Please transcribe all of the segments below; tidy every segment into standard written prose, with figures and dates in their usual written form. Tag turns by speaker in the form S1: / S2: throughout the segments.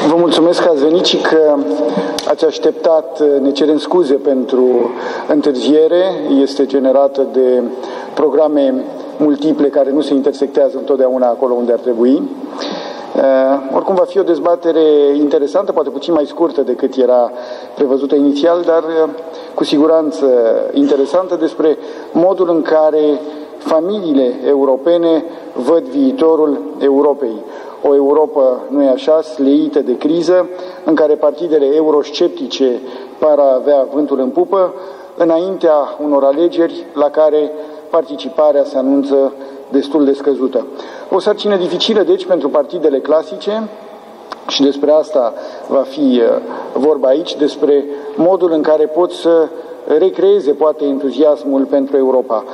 S1: Vă mulțumesc că ați venit și că ați așteptat. Ne cerem scuze pentru întârziere. Este generată de programe multiple care nu se intersectează întotdeauna acolo unde ar trebui. Oricum va fi o dezbatere interesantă, poate puțin mai scurtă decât era prevăzută inițial, dar cu siguranță interesantă despre modul în care familiile europene văd viitorul Europei. O Europă, nu e așa, sleită de criză, în care partidele eurosceptice par a avea vântul în pupă, înaintea unor alegeri la care participarea se anunță destul de scăzută. O sarcină dificilă, deci, pentru partidele clasice, și despre asta va fi vorba aici, despre modul în care pot să recreeze, poate, entuziasmul pentru Europa.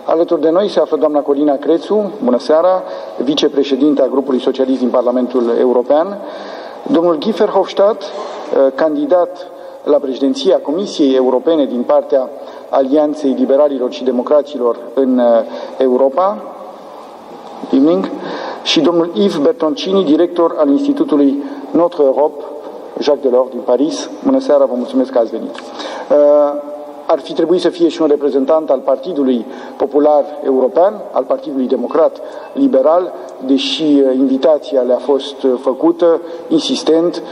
S1: Alături de noi se află doamna Corina CRETU, bună seara, vicepreședinta grupului socialist din Parlamentul European, domnul Guy Verhofstadt, candidat la președinția Comisiei Europene din partea Alianței Liberalilor și Democraților în Europa, evening, și domnul Yves Bertoncini, director al Institutului Notre Europe, Jacques Delors din Paris. Bună seara, vă mulțumesc că ați venit. Ar fi trebuit să fie și un reprezentant al Partidului Popular European, al Partidului Democrat Liberal, deși invitația le-a fost făcută insistent,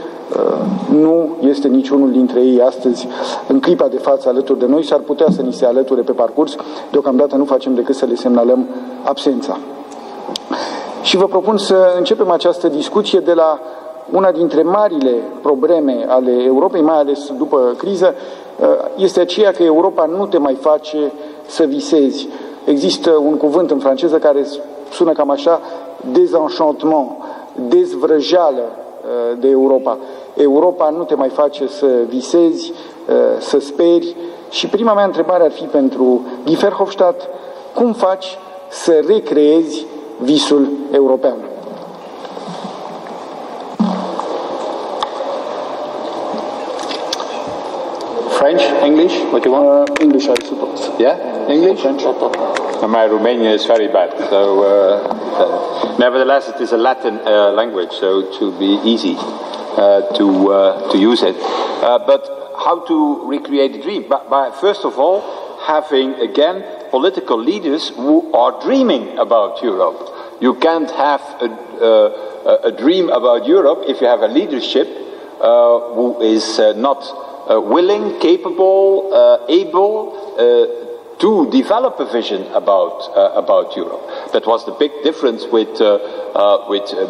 S1: nu este niciunul dintre ei astăzi în clipa de față alături de noi, s-ar putea să ni se alăture pe parcurs, deocamdată nu facem decât să le semnalăm absența. Și vă propun să începem această discuție de la una dintre marile probleme ale Europei, mai ales după criză, este aceea că Europa nu te mai face să visezi. Există un cuvânt în franceză care sună cam așa, désenchantement, dezvrăjeală de Europa. Europa nu te mai face să visezi, să speri. Și prima mea întrebare ar fi pentru Guy Verhofstadt: cum faci să recreezi visul european?
S2: French, English, what you want?
S1: English, I suppose.
S2: Yeah, English?
S1: French.
S2: My Romanian is very bad, so nevertheless it is a Latin language, so to be easy to use it. But how to recreate the dream? By first of all, having again political leaders who are dreaming about Europe. You can't have a dream about Europe if you have a leadership who is not willing, capable, able to develop a vision about Europe. That was the big difference with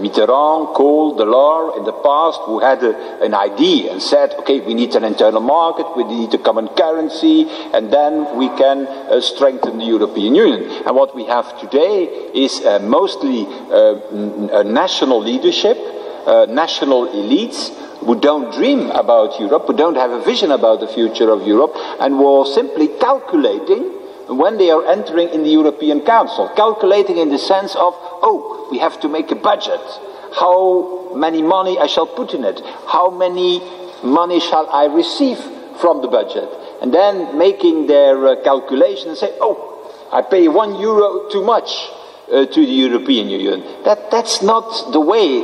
S2: Mitterrand, Kohl, Delors in the past, who had an idea and said, okay, we need an internal market, we need a common currency, and then we can strengthen the European Union. And what we have today is mostly a national leadership, national elites, who don't dream about Europe, who don't have a vision about the future of Europe, and who are simply calculating when they are entering in the European Council. Calculating in the sense of, oh, we have to make a budget. How many money I shall put in it? How many money shall I receive from the budget? And then making their calculation and say, oh, I pay €1 too much to the European Union. That's not the way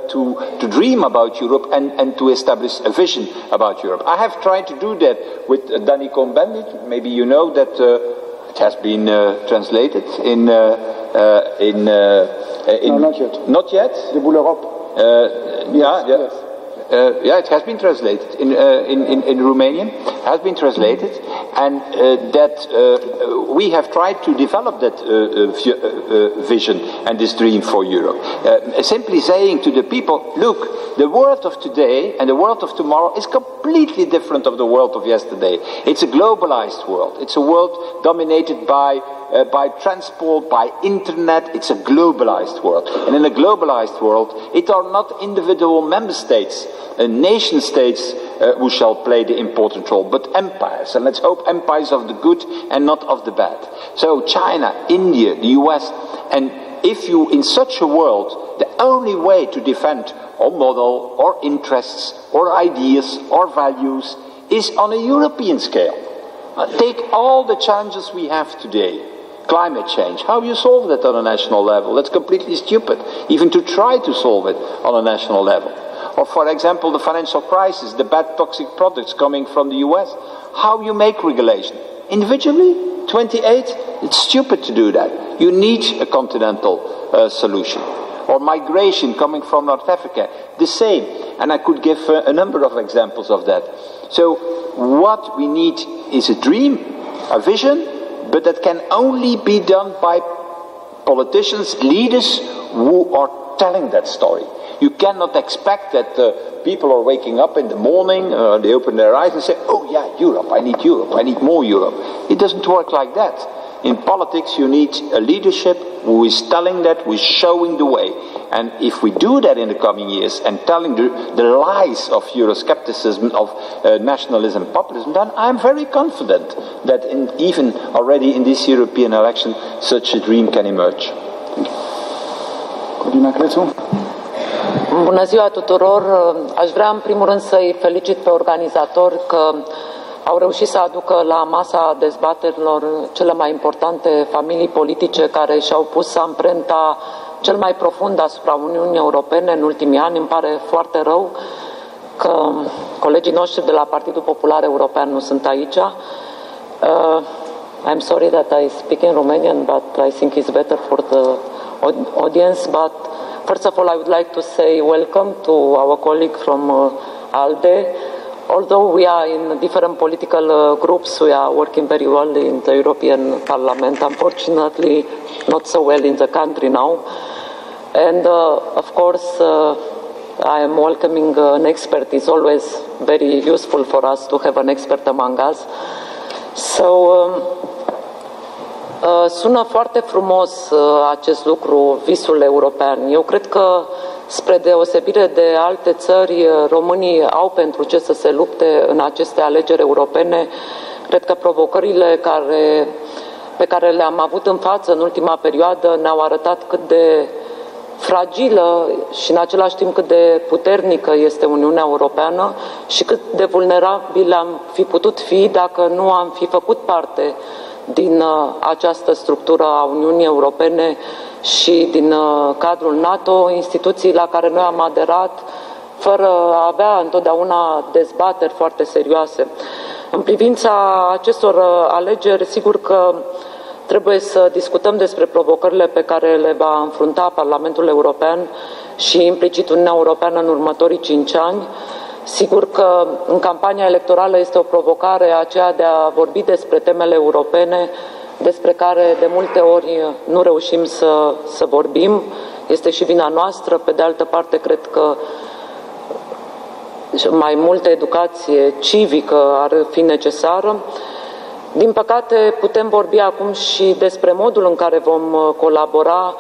S2: to dream about Europe and to establish a vision about Europe. I have tried to do that with Danny Cohn-Bendit. Maybe you know that it has been translated in
S1: No, not yet.
S2: Not yet?
S1: De Boule Europe.
S2: Yes. Yeah, it has been translated in Romanian. Has been translated, and that we have tried to develop that vision and this dream for Europe. Simply saying to the people, look, the world of today and the world of tomorrow is completely different of the world of yesterday. It's a globalized world. It's a world dominated by transport, by internet. It's a globalized world. And in a globalized world, it are not individual member states, nation states who shall play the important role, but empires. And let's hope empires of the good and not of the bad. So China, India, the US, and if you, in such a world, the only way to defend our model, or interests, or ideas, or values is on a European scale. Take all the challenges we have today. Climate change, how you solve that on a national level? That's completely stupid, even to try to solve it on a national level. Or for example, the financial crisis, the bad toxic products coming from the US, how you make regulation? Individually, 28, it's stupid to do that. You need a continental solution. Or migration coming from North Africa, the same. And I could give a number of examples of that. So what we need is a dream, a vision, but that can only be done by politicians, leaders who are telling that story. You cannot expect that people are waking up in the morning, they open their eyes and say, oh yeah, Europe, I need more Europe. It doesn't work like that. In politics you need a leadership who is telling that, who is showing the way. And if we do that in the coming years and telling the lies of Euroscepticism, of nationalism, populism, then I'm very confident that even already in this European election such a dream can emerge.
S1: Corina, CRETU?
S3: Bună ziua tuturor! Aș vrea în primul rând să-i felicit pe organizatori că au reușit să aducă la masa dezbaterilor cele mai importante familii politice care și-au pus amprenta cel mai profund asupra Uniunii Europene în ultimii ani. Îmi pare foarte rău că colegii noștri de la Partidul Popular European nu sunt aici. I'm sorry that I speak in Romanian, but I think it's better for the audience. But first of all, I would like to say welcome to our colleague from ALDE. Although we are in different political groups, we are working very well in the European Parliament. Unfortunately, not so well in the country now. And of course, I am welcoming an expert. It's always very useful for us to have an expert among us. So, sună foarte frumos acest lucru, visul european. Eu cred că, spre deosebire de alte țări, românii au pentru ce să se lupte în aceste alegeri europene. Cred că provocările pe care le-am avut în față în ultima perioadă ne-au arătat cât de fragilă și în același timp cât de puternică este Uniunea Europeană și cât de vulnerabil am fi putut fi dacă nu am fi făcut parte din această structură a Uniunii Europene și din cadrul NATO, instituții la care noi am aderat fără a avea întotdeauna dezbateri foarte serioase. În privința acestor alegeri, sigur că trebuie să discutăm despre provocările pe care le va înfrunta Parlamentul European și implicit Uniunea Europeană în următorii 5 ani. Sigur că în campania electorală este o provocare aceea de a vorbi despre temele europene, despre care de multe ori nu reușim să vorbim. Este și vina noastră. Pe de altă parte, cred că mai multă educație civică ar fi necesară. Din păcate, putem vorbi acum și despre modul în care vom colabora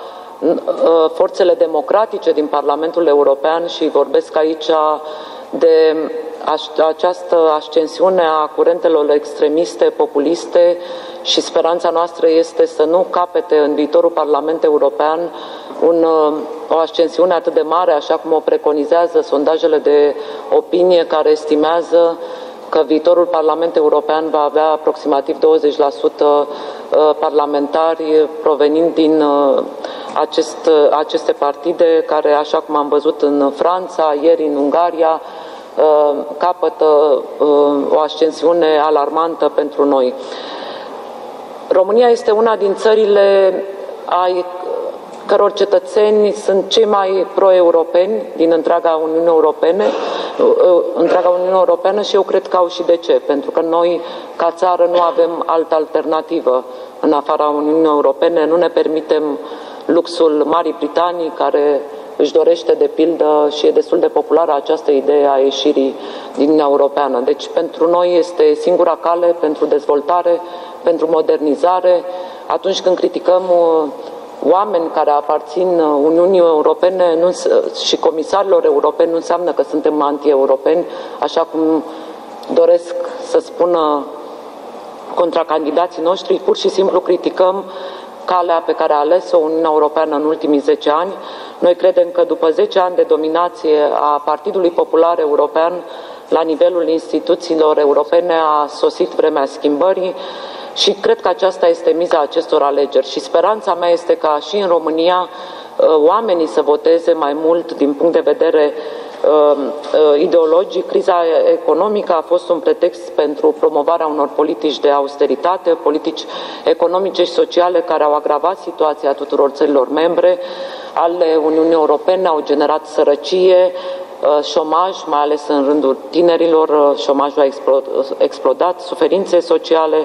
S3: forțele democratice din Parlamentul European și vorbesc aici de această ascensiune a curentelor extremiste, populiste și speranța noastră este să nu capete în viitorul Parlament European o ascensiune atât de mare, așa cum o preconizează sondajele de opinie care estimează că viitorul Parlament European va avea aproximativ 20% parlamentari provenind din aceste partide care, așa cum am văzut în Franța, ieri în Ungaria, capătă o ascensiune alarmantă pentru noi. România este una din țările ai căror cetățeni sunt cei mai pro-europeni din întreaga Uniune Europeană și eu cred că au și de ce, pentru că noi ca țară nu avem altă alternativă în afara Uniunii Europene, nu ne permitem luxul Marii Britanii, care își dorește de pildă și e destul de populară această idee a ieșirii din Uniunea Europeană. Deci pentru noi este singura cale pentru dezvoltare, pentru modernizare. Atunci când criticăm oameni care aparțin Uniunii Europene și comisarilor europeni, nu înseamnă că suntem anti-europeni, așa cum doresc să spună contracandidații noștri, pur și simplu criticăm calea pe care a ales-o Uniunea Europeană în ultimii 10 ani. Noi credem că după 10 ani de dominație a Partidului Popular European la nivelul instituțiilor europene a sosit vremea schimbării. Și cred că aceasta este miza acestor alegeri și speranța mea este ca și în România oamenii să voteze mai mult din punct de vedere ideologic. Criza economică a fost un pretext pentru promovarea unor politici de austeritate, politici economice și sociale care au agravat situația tuturor țărilor membre ale Uniunii Europene, au generat sărăcie, șomaj, mai ales în rândul tinerilor, șomajul a explodat, suferințe sociale,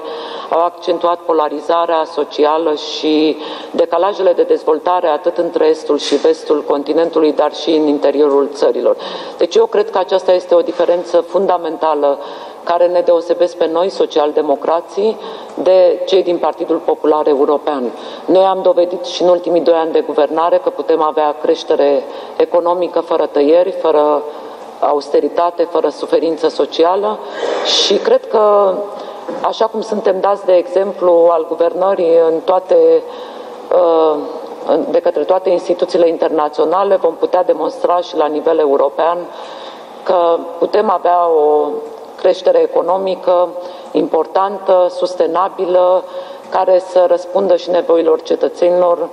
S3: au accentuat polarizarea socială și decalajele de dezvoltare atât între estul și vestul continentului, dar și în interiorul țărilor. Deci eu cred că aceasta este o diferență fundamentală care ne deosebesc pe noi, socialdemocrații, de cei din Partidul Popular European. Noi am dovedit și în ultimii 2 ani de guvernare că putem avea creștere economică fără tăieri, fără austeritate, fără suferință socială și cred că, așa cum suntem dați de exemplu al guvernării în de către toate instituțiile internaționale, vom putea demonstra și la nivel european că putem avea o creștere economică importantă, sustenabilă, care să răspundă și nevoilor cetățenilor,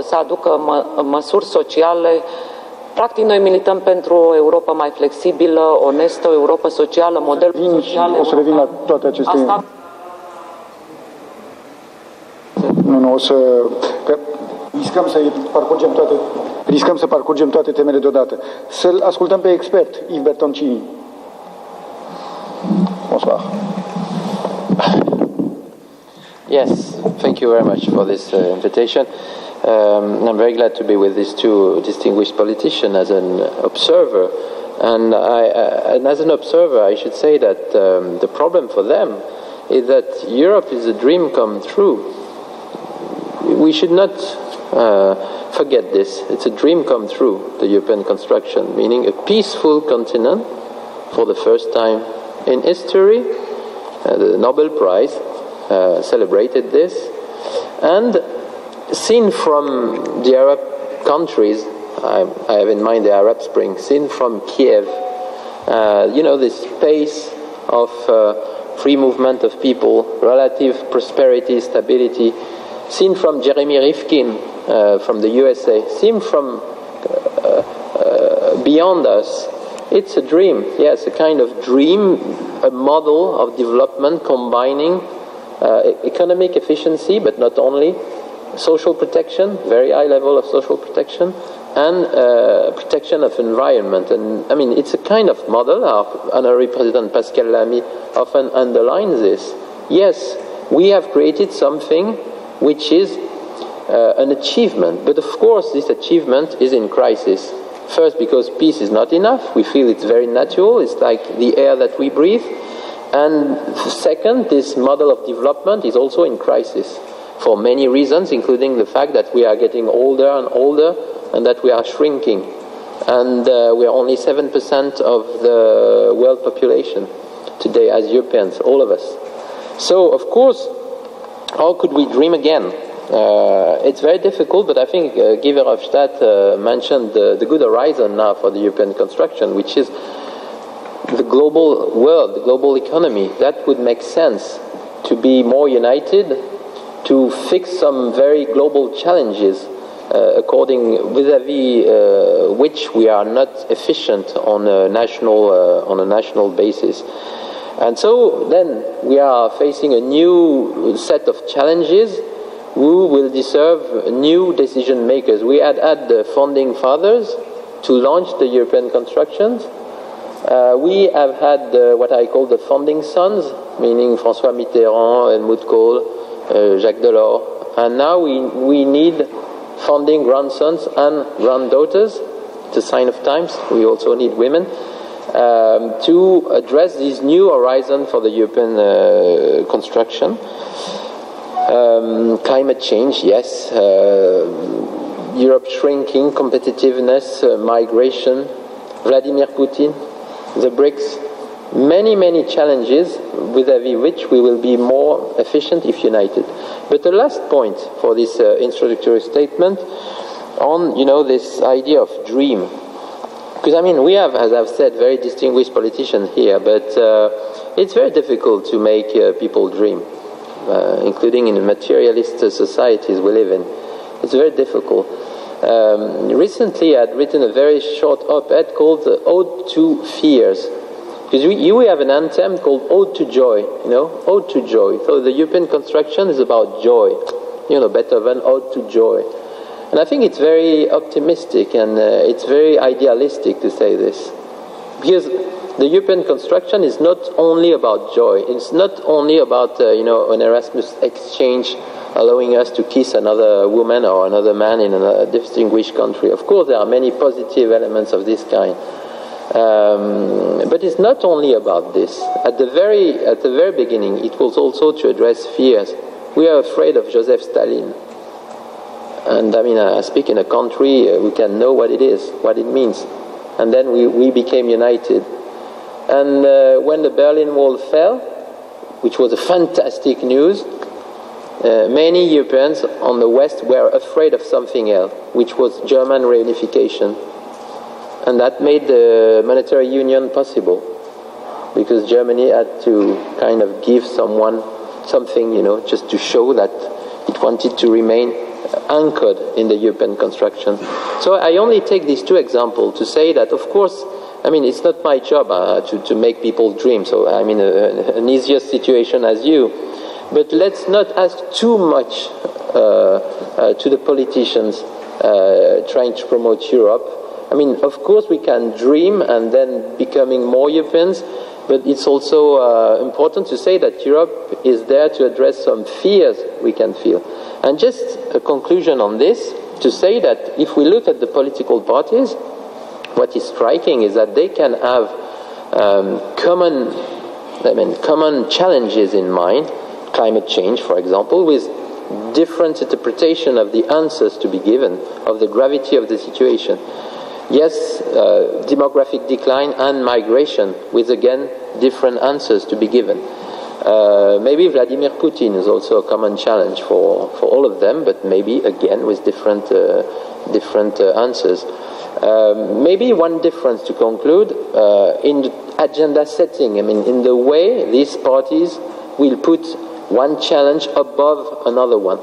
S3: să aducă măsuri sociale. Practic, noi milităm pentru o Europa mai flexibilă, onestă, o Europa socială, modelul social.
S1: O să revin la toate aceste... Nu, o să... Riscăm să parcurgem toate temele deodată. Să-l ascultăm pe expert, Yves BERTONCINI. Bonsoir.
S4: Yes, thank you very much for this invitation. I'm very glad to be with these two distinguished politicians as an observer. And as an observer, I should say that the problem for them is that Europe is a dream come true. We should not forget this. It's a dream come true, the European construction, meaning a peaceful continent for the first time in history. The Nobel Prize celebrated this, and seen from the Arab countries, I have in mind the Arab Spring, seen from Kiev, you know, this space of free movement of people, relative prosperity, stability, seen from Jeremy Rifkin from the USA, seen from beyond us. It's a dream, yes, a kind of dream, a model of development combining economic efficiency, but not only, social protection, very high level of social protection, and protection of environment. And I mean, it's a kind of model. Our Honorary President Pascal Lamy often underlines this. Yes, we have created something which is an achievement, but of course this achievement is in crisis. First, because peace is not enough. We feel it's very natural. It's like the air that we breathe. And second, this model of development is also in crisis for many reasons, including the fact that we are getting older and older and that we are shrinking. And we are only 7% of the world population today as Europeans, all of us. So, of course, how could we dream again? It's very difficult, but I think Guy Verhofstadt mentioned the good horizon now for the European construction, which is the global world, the global economy. That would make sense, to be more united, to fix some very global challenges, according vis-à-vis which we are not efficient on a national basis. And so then we are facing a new set of challenges who will deserve new decision makers. We had the founding fathers to launch the European constructions. We have had what I call the founding sons, meaning François Mitterrand, Helmut Kohl, Jacques Delors. And now we need founding grandsons and granddaughters. It's a sign of times. We also need women to address this new horizon for the European construction. Climate change, yes. Europe shrinking, competitiveness, migration, Vladimir Putin, the BRICS. Many, many challenges vis-à-vis which we will be more efficient if united. But the last point for this introductory statement on, you know, this idea of dream. Because, I mean, we have, as I've said, very distinguished politicians here, but it's very difficult to make people dream. including in the materialist societies we live in. It's very difficult. Recently I'd written a very short op-ed called Ode to Fears. Because we have an anthem called Ode to Joy, Ode to Joy. So the European construction is about joy, Beethoven, Ode to Joy. And I think it's very optimistic and it's very idealistic to say this. Because the European construction is not only about joy. It's not only about, an Erasmus exchange allowing us to kiss another woman or another man in a distinguished country. Of course, there are many positive elements of this kind. But it's not only about this. At the very beginning, it was also to address fears. We are afraid of Joseph Stalin. And I speak in a country, we can know what it is, what it means. And then we became united. And when the Berlin Wall fell, which was a fantastic news, many Europeans on the West were afraid of something else, which was German reunification. And that made the monetary union possible, because Germany had to kind of give something, just to show that it wanted to remain anchored in the European construction. So I only take these two examples to say that, of course, it's not my job to make people dream, so I'm in an easier situation as you. But let's not ask too much to the politicians trying to promote Europe. Of course we can dream and then becoming more Europeans, but it's also important to say that Europe is there to address some fears we can feel. And just a conclusion on this, to say that if we look at the political parties, what is striking is that they can have common challenges in mind, climate change, for example, with different interpretation of the answers to be given, of the gravity of the situation. Yes, demographic decline and migration, with again different answers to be given. Maybe Vladimir Putin is also a common challenge for all of them, but maybe again with different answers. Maybe one difference to conclude in the agenda setting. In the way these parties will put one challenge above another one.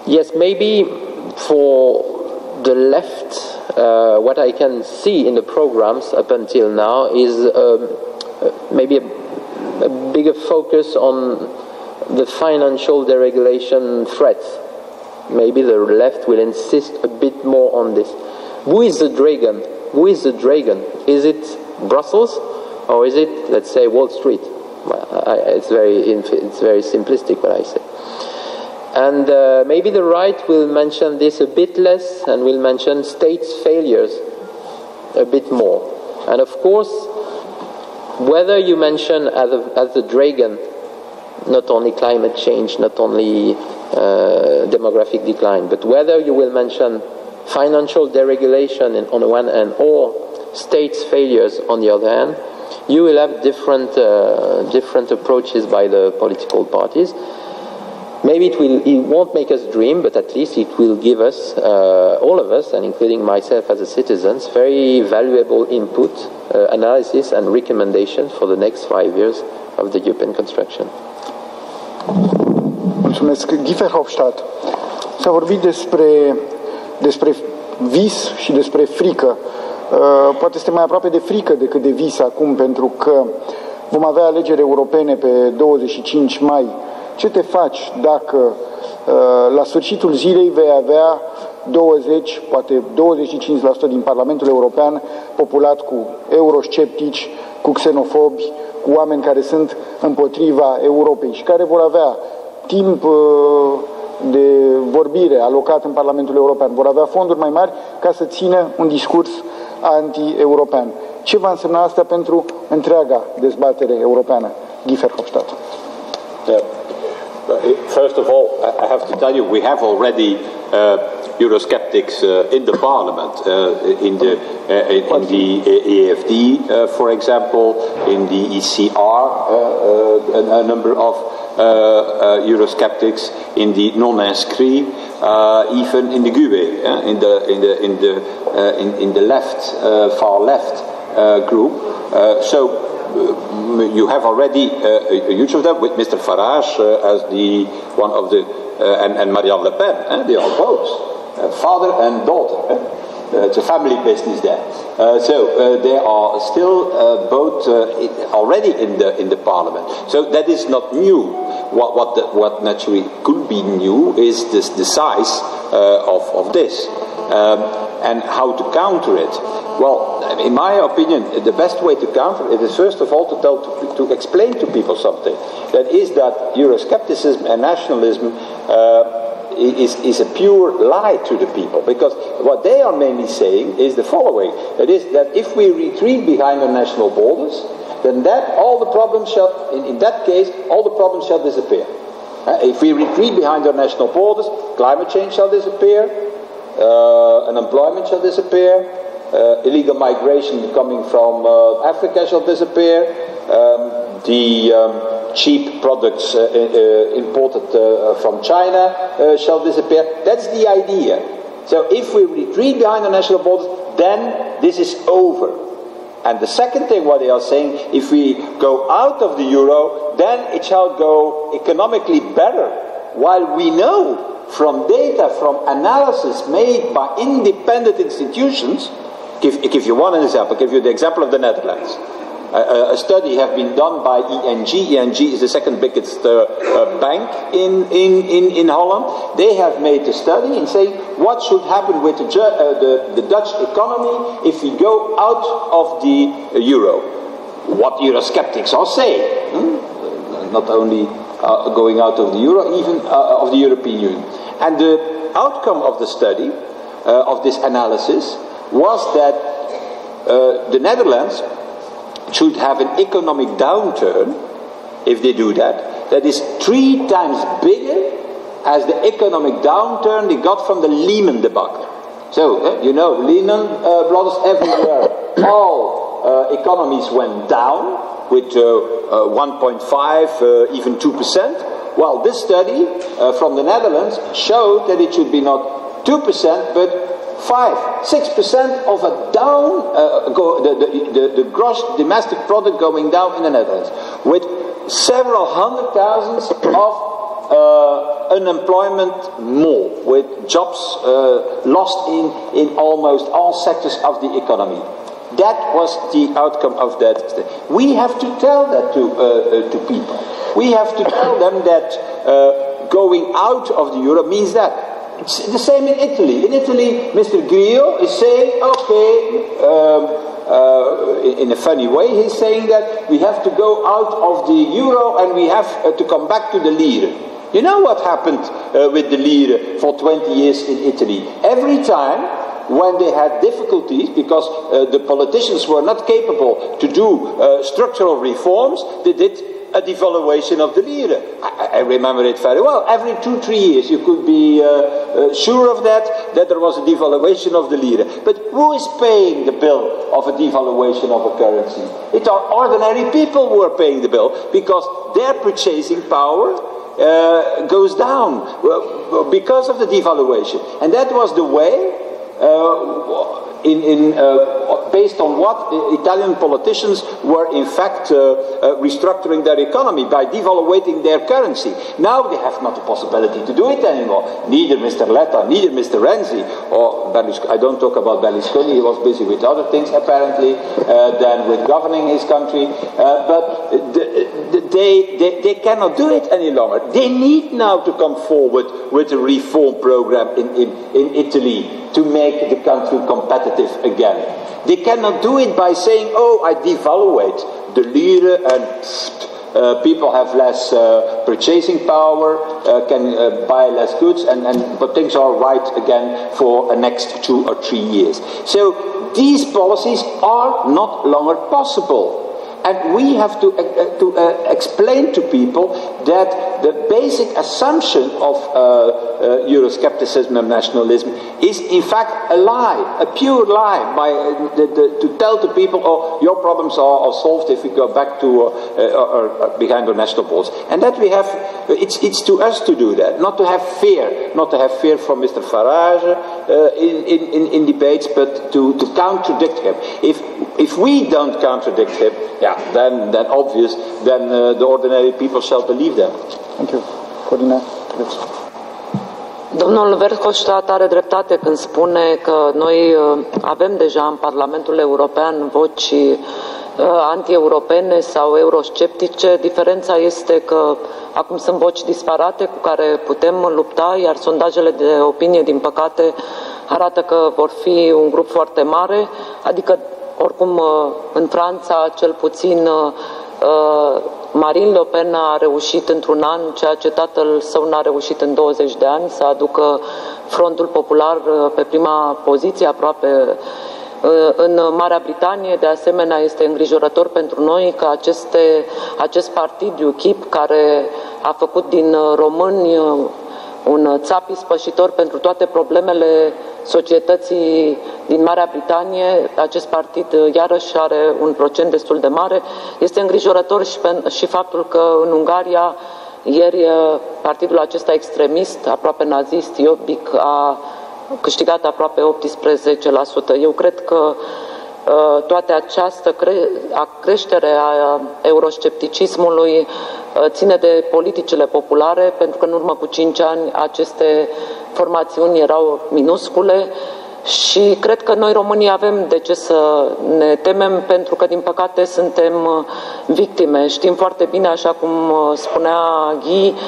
S4: Yes, maybe for the left, what I can see in the programs up until now is maybe a bigger focus on the financial deregulation threats. Maybe the left will insist a bit more on this. Who is the dragon? Who is the dragon? Is it Brussels or is it, let's say, Wall Street? It's very simplistic what I say. And maybe the right will mention this a bit less and will mention states' failures a bit more. And of course, whether you mention as the dragon not only climate change, not only demographic decline, but whether you will mention financial deregulation on the one hand or states' failures on the other hand, you will have different approaches by the political parties. Maybe it won't make us dream, but at least it will give us, all of us, and including myself as a citizen, very valuable input, analysis and recommendations for the next 5 years of the European construction.
S1: Mulțumesc. Guy Verhofstadt, s-a vorbit despre vis și despre frică. Poate este mai aproape de frică decât de vis acum, pentru că vom avea alegeri europene pe 25 mai. Ce te faci dacă la sfârșitul zilei vei avea 20, poate 25% din Parlamentul European populat cu eurosceptici, cu xenofobi, cu oameni care sunt împotriva Europei și care vor avea timp de vorbire alocat în Parlamentul European, vor avea fonduri mai mari ca să țină un discurs anti-european. Ce va însemna asta pentru întreaga dezbatere europeană? Guy Verhofstadt.
S2: First of all, I have to tell you, we have already Eurosceptics in the Parliament, in the EFD, for example, in the ECR, a number of Eurosceptics, in the non-inscrits, even in the GUE, in the left, far left group. So you have already a huge of that with Mr. Farage as the one of the and Marianne Le Pen. They are both father and daughter. It's a family business there. So they are still both already in the parliament. So that is not new. What naturally could be new is the size of this and how to counter it. Well, in my opinion, the best way to counter it is first of all to explain to people something. That is that Euroscepticism and nationalism is a pure lie to the people, because what they are mainly saying is the following: that is that if we retreat behind our national borders, then all the problems shall, in that case, all the problems shall disappear. If we retreat behind our national borders, climate change shall disappear, unemployment shall disappear, illegal migration coming from Africa shall disappear, the cheap products imported from China shall disappear. That's the idea. So if we retreat behind the national borders, then this is over. And the second thing what they are saying, if we go out of the euro, then it shall go economically better. While we know from data, from analysis made by independent institutions, give you one example, give you the example of the Netherlands. A study has been done by ING. ING is the second biggest bank in Holland. They have made a study in saying what should happen with the Dutch economy if we go out of the euro. What Eurosceptics are saying. Not only going out of the euro, even of the European Union. And the outcome of the study, of this analysis, was that the Netherlands should have an economic downturn, if they do that is 3 times bigger as the economic downturn they got from the Lehman debacle. So, you know, Lehman Brothers everywhere, all economies went down with 1.5, even 2%. Well, this study from the Netherlands showed that it should be not 2%, but 5-6% of a down, the gross domestic product going down in the Netherlands, with several hundred thousands of unemployment more, with jobs lost in almost all sectors of the economy. That was the outcome of that. We have to tell that to people. We have to tell them that going out of the euro means that. It's the same in Italy. In Italy, Mr. Grillo is saying, in a funny way, he's saying that we have to go out of the euro and we have to come back to the lira. You know what happened with the lira for 20 years in Italy? Every time when they had difficulties because the politicians were not capable to do structural reforms, they did a devaluation of the lira. I remember it very well. Every 2-3 years you could be sure of that there was a devaluation of the lira. But who is paying the bill of a devaluation of a currency? It are ordinary people who are paying the bill because their purchasing power goes down because of the devaluation. And that was the way based on what Italian politicians were in fact restructuring their economy by devaluating their currency. Now they have not the possibility to do it anymore. Neither Mr. Letta, neither Mr. Renzi, or Berlusconi. I don't talk about Berlusconi, he was busy with other things apparently than with governing his country. But they cannot do it any longer. They need now to come forward with a reform program in Italy to make the country competitive again. They cannot do it by saying, I devaluate the lira and people have less purchasing power, can buy less goods, but things are right again for the next 2 or 3 years. So these policies are not longer possible. And we have to explain to people that the basic assumption of Euroscepticism and nationalism is in fact a lie, a pure lie, to tell to people, your problems are solved if we go back to behind our national borders. And that we have, it's to us to do that, not to have fear from Mr. Farage, in debates, but to contradict him. If we don't contradict him, yeah, then obvious, then the ordinary people shall believe them.
S1: Thank you. Corina.
S3: Domnul Verhofstadt are dreptate când spune că noi avem deja în Parlamentul European voci anti-europene sau eurosceptice. Diferența este că acum sunt voci disparate cu care putem lupta, iar sondajele de opinie, din păcate, arată că vor fi un grup foarte mare, adică oricum în Franța cel puțin Marine Le Pen a reușit într-un an ceea ce tatăl său n-a reușit în 20 de ani, să aducă Frontul Popular pe prima poziție aproape în Marea Britanie. De asemenea, este îngrijorător pentru noi că acest partid UKIP, care a făcut din români un țap ispășitor pentru toate problemele societății din Marea Britanie, acest partid iarăși are un procent destul de mare. Este îngrijorător și faptul că în Ungaria ieri partidul acesta extremist, aproape nazist, Jobbik, a câștigat aproape 18%. Eu cred că toată această creștere a euroscepticismului ține de politicile populare, pentru că în urmă cu 5 ani aceste formațiuni erau minuscule și cred că noi românii avem de ce să ne temem, pentru că din păcate suntem victime. Știm foarte bine, așa cum spunea Yves,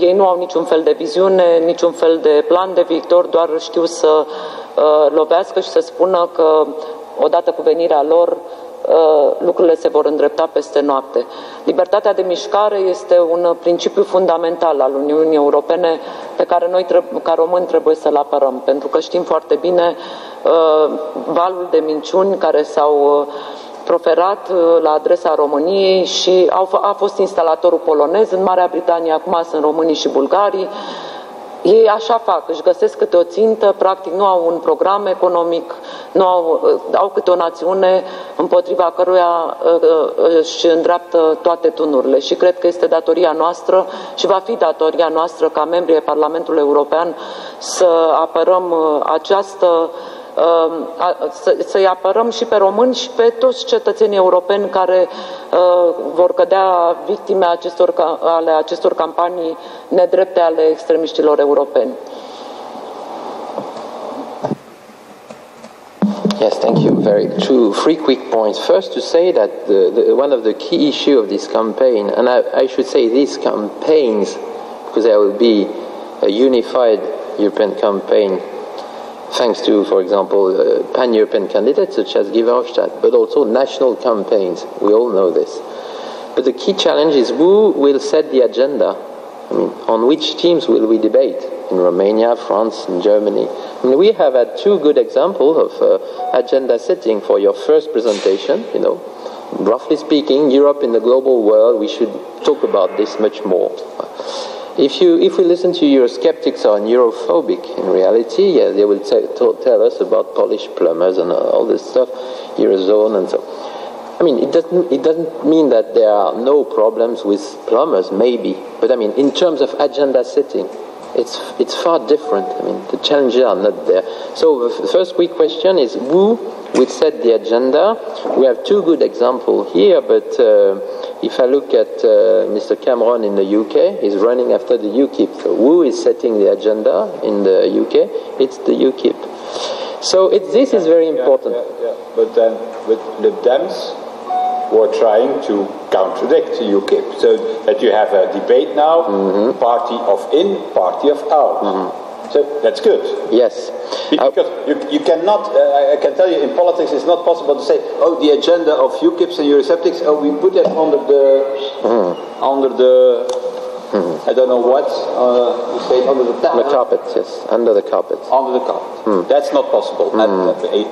S3: ei nu au niciun fel de viziune, niciun fel de plan de viitor, doar știu să lovească și să spună că odată cu venirea lor lucrurile se vor îndrepta peste noapte. Libertatea de mișcare este un principiu fundamental al Uniunii Europene pe care noi, ca români, trebuie să-l apărăm, pentru că știm foarte bine valul de minciuni care s-au proferat la adresa României și a fost instalatorul polonez în Marea Britanie, acum sunt românii și bulgarii. Ei așa fac, își găsesc câte o țintă, practic nu au un program economic, nu au câte o națiune împotriva căruia își îndreaptă toate tunurile. Și cred că este datoria noastră și va fi datoria noastră ca membri ai Parlamentului European să apărăm să-i apărăm și pe români și pe toți cetățenii europeni care vor cădea victime ale acestor campanii nedrepte ale extremiștilor europeni.
S4: Yes, thank you. Three quick points. First, to say that one of the key issues of this campaign, and I should say these campaigns, because there will be a unified European campaign thanks to, for example, pan-European candidates such as Guy Verhofstadt, but also national campaigns. We all know this. But the key challenge is who will set the agenda. I mean, on which themes will we debate? In Romania, France, and Germany. I mean, we have had two good examples of agenda setting for your first presentation. You know, roughly speaking, Europe in the global world, we should talk about this much more. If we listen to Eurosceptics or Europhobic, in reality, yeah, they will tell us about Polish plumbers and all this stuff, Eurozone and so. I mean, it doesn't mean that there are no problems with plumbers, maybe, but I mean, in terms of agenda setting, it's far different. I mean, the challenges are not there. So the first quick question is who will set the agenda? We have two good examples here, but if I look at Mr. Cameron in the UK, he's running after the UKIP. So who is setting the agenda in the UK? It's the UKIP. So this is very important.
S2: Yeah. But then with the Dems who are trying to contradict the UKIP, so that you have a debate now, party of in, party of out. So that's good.
S4: Yes.
S2: Because you cannot, I can tell you, in politics it's not possible to say, oh, the agenda of UKIPs and Eurosceptics, oh, we put that under the I don't know what, you say under the
S4: carpet, yes, under the carpet.
S2: Under the carpet. That's not possible.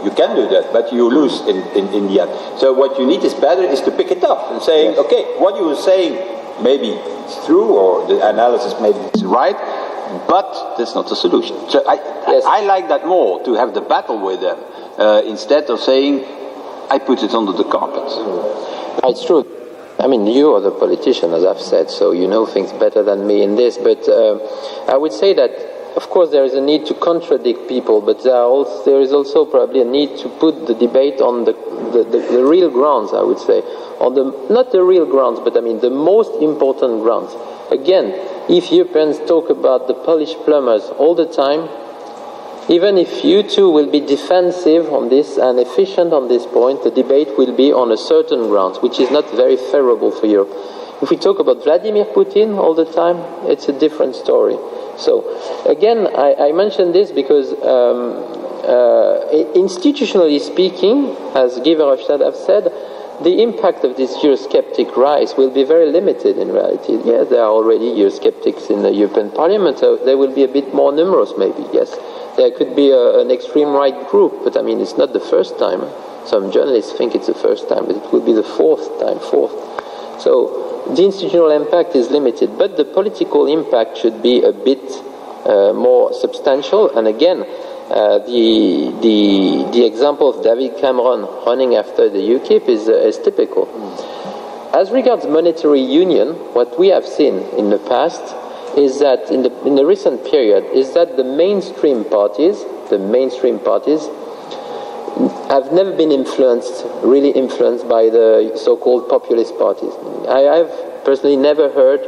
S2: You can do that, but you lose in the end. So what you need is better is to pick it up and saying, okay, what you were saying maybe it's true or the analysis maybe is right, but that's not the solution. So I like that more, to have the battle with them, instead of saying, I put it under the carpet.
S4: It's true. I mean, you are the politician, as I've said, so you know things better than me in this, but I would say that of course, there is a need to contradict people, but there is also probably a need to put the debate on the real grounds, I would say. Not the real grounds, but I mean the most important grounds. Again, if Europeans talk about the Polish plumbers all the time, even if you two will be defensive on this and efficient on this point, the debate will be on a certain grounds, which is not very favorable for Europe. If we talk about Vladimir Putin all the time, it's a different story. So, again, I mentioned this because institutionally speaking, as Yves Verhofstadt have said, the impact of this Eurosceptic rise will be very limited in reality. Yes, there are already Eurosceptics in the European Parliament, so they will be a bit more numerous maybe, yes. There could be an extreme right group, but I mean, it's not the first time. Some journalists think it's the first time, but it will be the fourth time. So the institutional impact is limited, but the political impact should be a bit more substantial. And again, the example of David Cameron running after the UKIP is typical. As regards monetary union, what we have seen in the past is that in the recent period is that the mainstream parties have never been really influenced by the so-called populist parties. I've personally never heard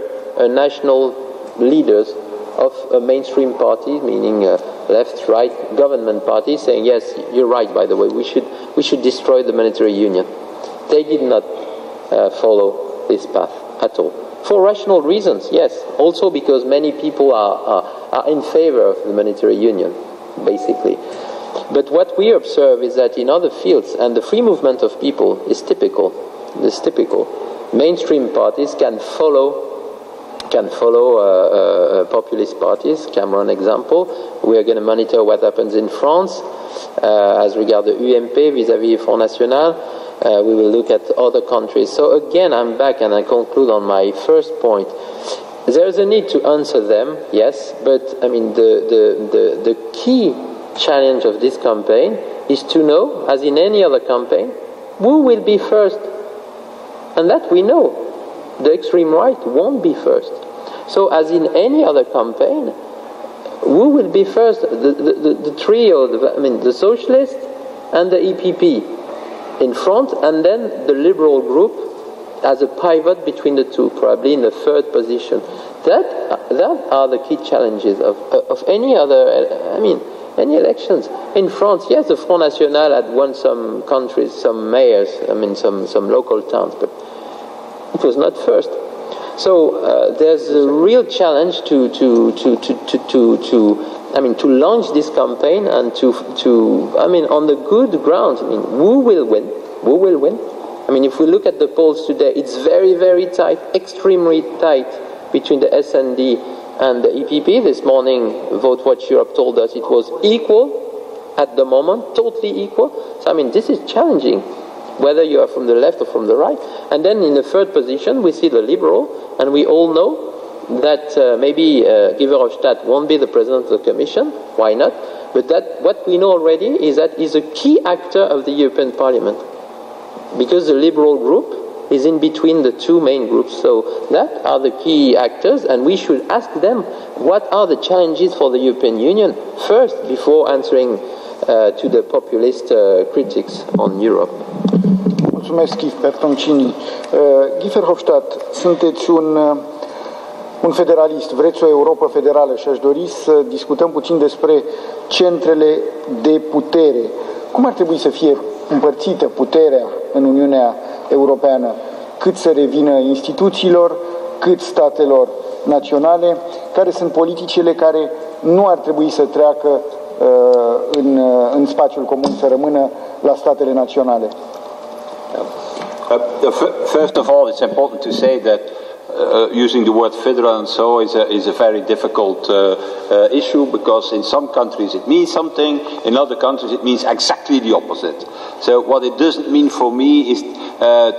S4: national leaders of a mainstream party, meaning left, right, government party, saying, yes, you're right, by the way, we should destroy the monetary union. They did not follow this path at all. For rational reasons, yes. Also because many people are in favor of the monetary union, basically. But what we observe is that in other fields, and the free movement of people is typical, mainstream parties can follow populist parties. Cameron example. We are going to monitor what happens in France as regards the UMP vis-à-vis Front National. We will look at other countries. So again, I'm back and I conclude on my first point. There's a need to answer them, yes, but I mean the key challenge of this campaign is to know, as in any other campaign, who will be first. And that we know. The extreme right won't be first. So as in any other campaign, who will be first? The trio, the socialists and the EPP in front, and then the liberal group as a pivot between the two, probably in the third position. That are the key challenges of any other, any elections. In France, yes, the Front National had won some countries, some mayors, some local towns, but it was not first. So there's a real challenge to launch this campaign and on the good grounds. Who will win? Who will win? If we look at the polls today, it's very, very tight, extremely tight between the SND and the EPP. This morning, Vote Watch Europe told us it was equal at the moment, totally equal. So this is challenging, whether you are from the left or from the right. And then in the third position, we see the liberal, and we all know that maybe Yves Verhofstadt won't be the president of the Commission. Why not? But that what we know already is that he's a key actor of the European Parliament, because the liberal group is in between the two main groups. So that are the key actors, and we should ask them what are the challenges for the European Union first, before answering to the populist critics on Europe.
S1: Mulțumesc, Yves Bertoncini. Yves Verhofstadt, sunteți un federalist, vreți o Europă federală și aș dori să discutăm puțin despre centrele de putere. Cum ar trebui să fie împărțită puterea în Uniunea Europeană? Cât să revină instituțiilor, cât statelor naționale? Care sunt politicile care nu ar trebui să treacă în spațiul comun, să rămână la statele naționale?
S2: First of all, it's important to say that using the word federal and so is a very difficult issue, because in some countries it means something, in other countries it means exactly the opposite. So what it doesn't mean for me is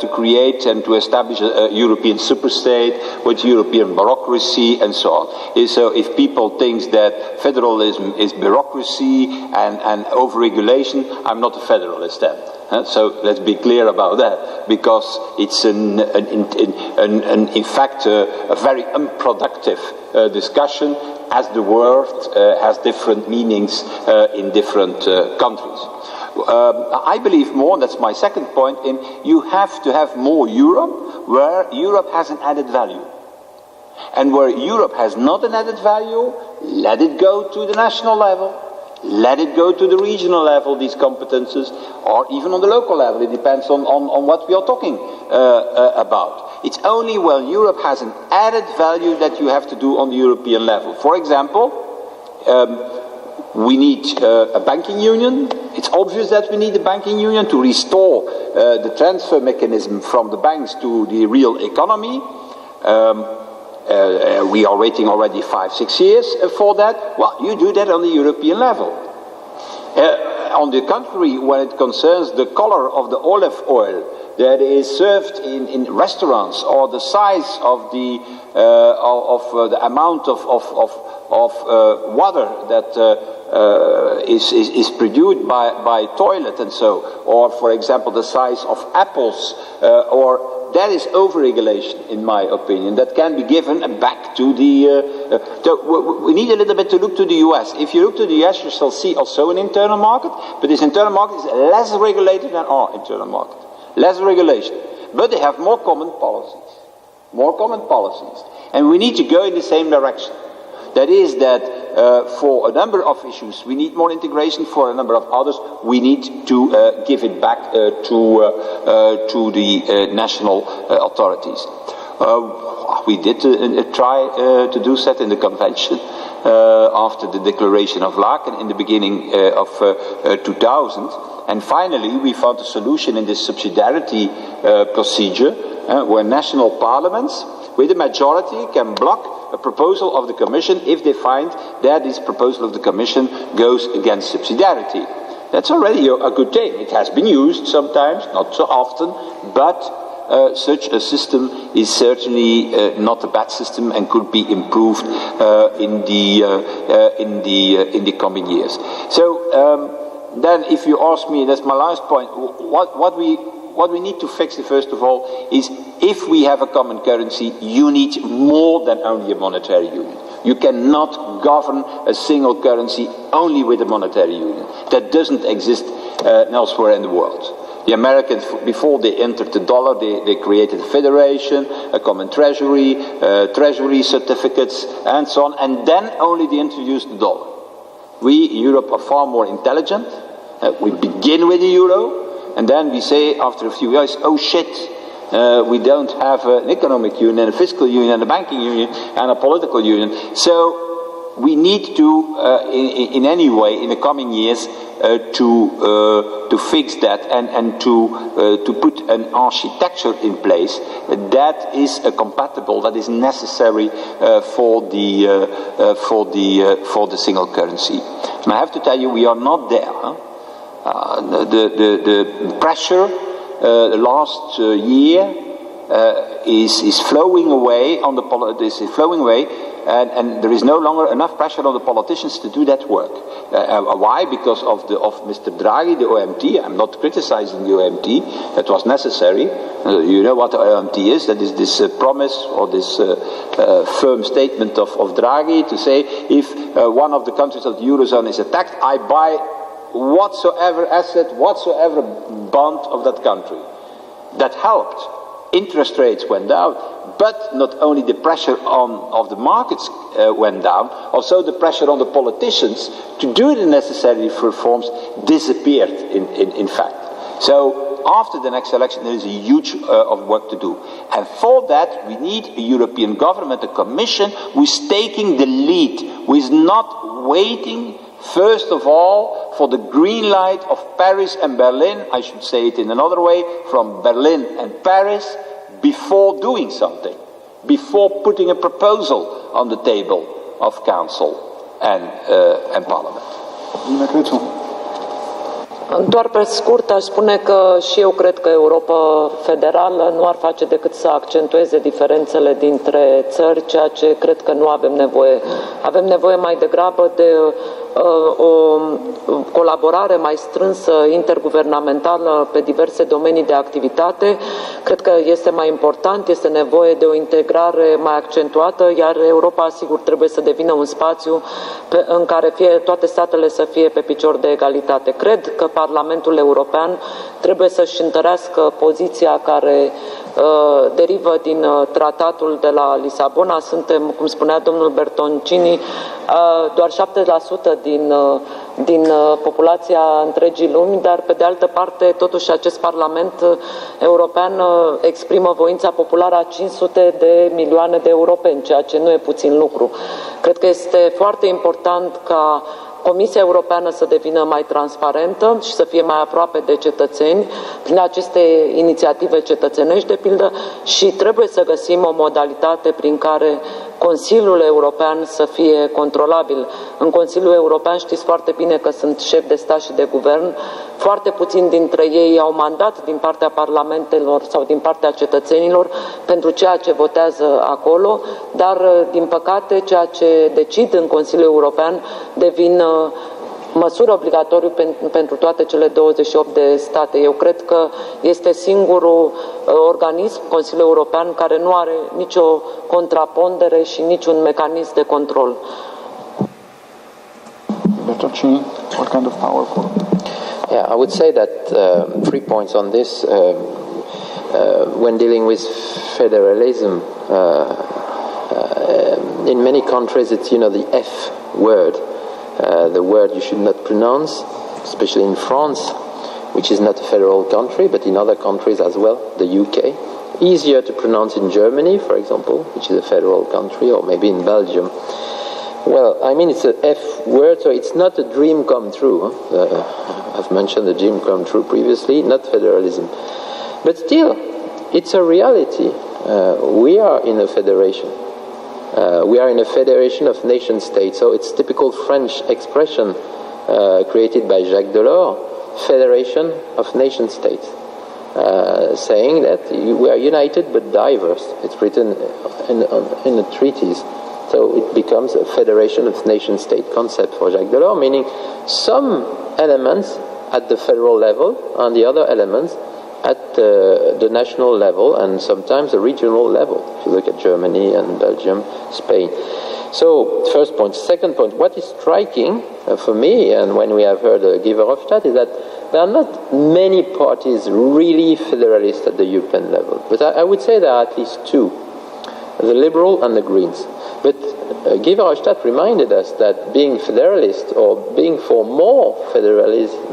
S2: to create and to establish a European superstate with European bureaucracy and so on. So if people think that federalism is bureaucracy and over-regulation, I'm not a federalist then. So let's be clear about that, because it's in fact a very unproductive discussion as the word has different meanings in different countries. I believe more, and that's my second point, in you have to have more Europe where Europe has an added value. And where Europe has not an added value, let it go to the national level, let it go to the regional level, these competences, or even on the local level. It depends on what we are talking about. It's only when Europe has an added value that you have to do on the European level. For example, we need a banking union. It's obvious that we need a banking union to restore the transfer mechanism from the banks to the real economy. We are waiting already 5-6 years for that. Well, you do that on the European level. On the contrary, when it concerns the color of the olive oil that is served in restaurants, or the size of the amount of water that is produced by toilet and so, or for example the size of apples, or that is over-regulation, in my opinion. That can be given back to the... we need a little bit to look to the US. If you look to the US, you shall see also an internal market, but this internal market is less regulated than our internal market. Less regulation. But they have more common policies. More common policies. And we need to go in the same direction. That is that for a number of issues we need more integration, for a number of others we need to give it back to the national authorities. We did try to do that in the convention after the declaration of Laken in the beginning of 2000. And finally we found a solution in this subsidiarity procedure where national parliaments with a majority can block a proposal of the Commission if they find that this proposal of the Commission goes against subsidiarity. That's already a good thing. It has been used sometimes, not so often, but such a system is certainly not a bad system and could be improved in the coming years. So then, if you ask me, that's my last point. What we need to fix, first of all, is if we have a common currency, you need more than only a monetary union. You cannot govern a single currency only with a monetary union. That doesn't exist elsewhere in the world. The Americans, before they entered the dollar, they created a federation, a common treasury, treasury certificates, and so on, and then only they introduced the dollar. We in Europe are far more intelligent. We begin with the euro, and then we say after a few years, oh shit, we don't have an economic union, a fiscal union, a banking union, and a political union. So we need to, in any way, in the coming years, to fix that and to put an architecture in place that is compatible, that is necessary for the single currency. And I have to tell you, we are not there. Huh? The pressure the last year is flowing away on and there is no longer enough pressure on the politicians to do that work. Why? Because of Mr. Draghi, the OMT. I'm not criticizing the OMT. That was necessary. You know what the OMT is? That is this promise or this firm statement of Draghi to say if one of the countries of the Eurozone is attacked, I buy whatsoever asset, whatsoever bond of that country. That helped. Interest rates went down, but not only the pressure of the markets went down, also the pressure on the politicians to do the necessary reforms disappeared in fact. So after the next election there is a huge of work to do. And for that we need a European government, a commission who is taking the lead, who is not waiting first of all for the green light of Paris and Berlin, I should say it in another way, from Berlin and Paris, before doing something, before putting a proposal on the table of Council and Parliament.
S3: Doar pe scurt aș spune că și eu cred că Europa federală nu ar face decât să accentueze diferențele dintre țări, ceea ce cred că nu avem nevoie. Avem nevoie mai degrabă de o colaborare mai strânsă interguvernamentală pe diverse domenii de activitate. Cred că este mai important, este nevoie de o integrare mai accentuată, iar Europa, sigur, trebuie să devină un spațiu în care toate statele să fie pe picior de egalitate. Cred că Parlamentul European trebuie să-și întărească poziția care derivă din tratatul de la Lisabona. Suntem, cum spunea domnul Bertoncini, doar 7% din populația întregii lumi, dar pe de altă parte, totuși, acest Parlament European exprimă voința populară a 500 de milioane de europeni, ceea ce nu e puțin lucru. Cred că este foarte important ca Comisia Europeană să devină mai transparentă și să fie mai aproape de cetățeni prin aceste inițiative cetățenești, de pildă, și trebuie să găsim o modalitate prin care Consiliul European să fie controlabil. În Consiliul European știți foarte bine că sunt șefi de stat și de guvern, foarte puțini dintre ei au mandat din partea parlamentelor sau din partea cetățenilor pentru ceea ce votează acolo, dar, din păcate, ceea ce decid în Consiliul European devin măsuri obligatoriu pentru toate cele 28 de state. Eu cred că este singurul organism, Consiliul European, care nu are nicio contrapondere și niciun mecanism de control.
S1: Bertoncini, what kind of powerful?
S4: Yeah, I would say that 3 points on this. When dealing with federalism, in many countries it's, the F word. The word you should not pronounce, especially in France, which is not a federal country, but in other countries as well, the UK. Easier to pronounce in Germany, for example, which is a federal country, or maybe in Belgium. Well, I mean, it's an F word, so it's not a dream come true. I've mentioned the dream come true previously, not federalism. But still, it's a reality. We are in a federation. We are in a federation of nation states, so it's typical French expression created by Jacques Delors, federation of nation states, saying that we are united but diverse. It's written in the treaties, so it becomes a federation of nation state concept for Jacques Delors, meaning some elements at the federal level and the other elements at the national level and sometimes the regional level, if you look at Germany and Belgium, Spain. So, first point. Second point, what is striking for me, and when we have heard Yves Verhofstadt, is that there are not many parties really federalist at the European level. But I would say there are at least two, the Liberal and the Greens. But Yves Verhofstadt reminded us that being federalist or being for more federalism